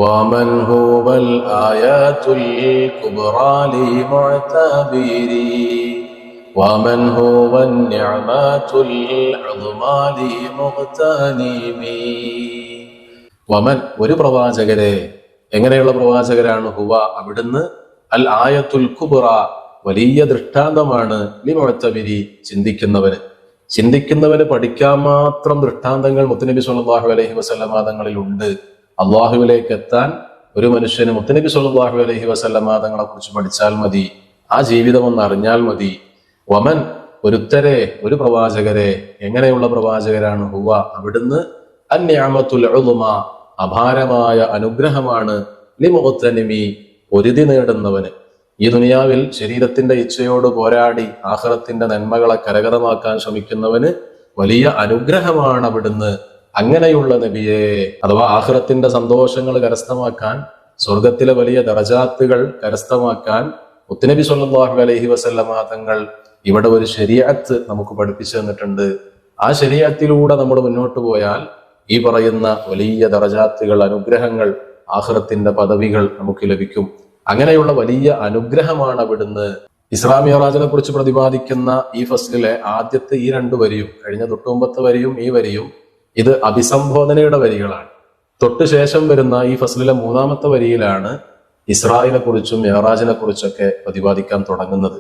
ومن هو الآيات الكبرى لمعتبري ومن هو النعمات العظمى لمغتنمي വമൻ ഒരു പ്രവാചകരെ, എങ്ങനെയുള്ള പ്രവാചകരാണ്? ഹുവ അവിടുന്ന്, അൽ ആയത്തുൽ കുബ്ര വലിയ ദൃഷ്ടാന്തമാണ്, ലിമുഅ്തബിരി ചിന്തിക്കുന്നവന് പഠിക്കാൻ മാത്രം ദൃഷ്ടാന്തങ്ങൾ മുത്തുനബി സ്വല്ലല്ലാഹു അലൈഹി വസല്ലമ തങ്ങളിൽ ഉണ്ട്. അള്ളാഹുവിലേക്ക് എത്താൻ ഒരു മനുഷ്യന് മുത്തുനബി സ്വല്ലല്ലാഹു അലൈഹി വസല്ലമ തങ്ങളെ കുറിച്ച് പഠിച്ചാൽ മതി, ആ ജീവിതം ഒന്ന് അറിഞ്ഞാൽ മതി. വമൻ ഒരുത്തരെ, ഒരു പ്രവാചകരെ, എങ്ങനെയുള്ള പ്രവാചകരാണ്? ഹുവ അവിടുന്ന് അൻ-നിഅമത്തുൽ ഉളുമ അപാരമായ അനുഗ്രഹമാണ്, ലിമുഗ്തനിമി പൊരുതി നേടുന്നവന്. ഈ ദുനിയാവിൽ ശരീരത്തിന്റെ ഇച്ഛയോട് പോരാടി ആഖിറത്തിന്റെ നന്മകളെ കരഗതമാക്കാൻ ശ്രമിക്കുന്നവന് വലിയ അനുഗ്രഹമാണ് അവിടുന്ന്. അങ്ങനെയുള്ള നബിയെ, അഥവാ ആഖിറത്തിന്റെ സന്തോഷങ്ങൾ കരസ്ഥമാക്കാൻ, സ്വർഗത്തിലെ വലിയ ദറജാത്തുകൾ കരസ്ഥമാക്കാൻ മുത്തുനബി സ്വല്ലല്ലാഹു അലൈഹി വസല്ലമ തങ്ങൾ ഇവിടെ ഒരു ശരീഅത്ത് നമുക്ക് പഠിപ്പിച്ചു തന്നിട്ടുണ്ട്. ആ ശരീഅത്തിലൂടെ നമ്മൾ മുന്നോട്ട് പോയാൽ ഈ പറയുന്ന വലിയ ദറജാത്തുകൾ, അനുഗ്രഹങ്ങൾ, ആഖിറത്തിന്റെ പദവികൾ നമുക്ക് ലഭിക്കും. അങ്ങനെയുള്ള വലിയ അനുഗ്രഹമാണ് അവിടുന്ന്. ഇസ്രാ മിഅ്റാജിനെ കുറിച്ച് പ്രതിപാദിക്കുന്ന ഈ ഫസ്ലിലെ ആദ്യത്തെ ഈ 2 വരിയും കഴിഞ്ഞ തൊട്ടുമുമ്പത്തെ വരിയും ഈ വരിയും ഇത് അഭിസംബോധനയുടെ വരികളാണ്. തൊട്ട് ശേഷം വരുന്ന ഈ ഫസ്ലിലെ 3-ാമത്തെ വരിയിലാണ് ഇസ്രായിനെ കുറിച്ചും മിഅ്റാജിനെ കുറിച്ചൊക്കെ പ്രതിപാദിക്കാൻ തുടങ്ങുന്നത്.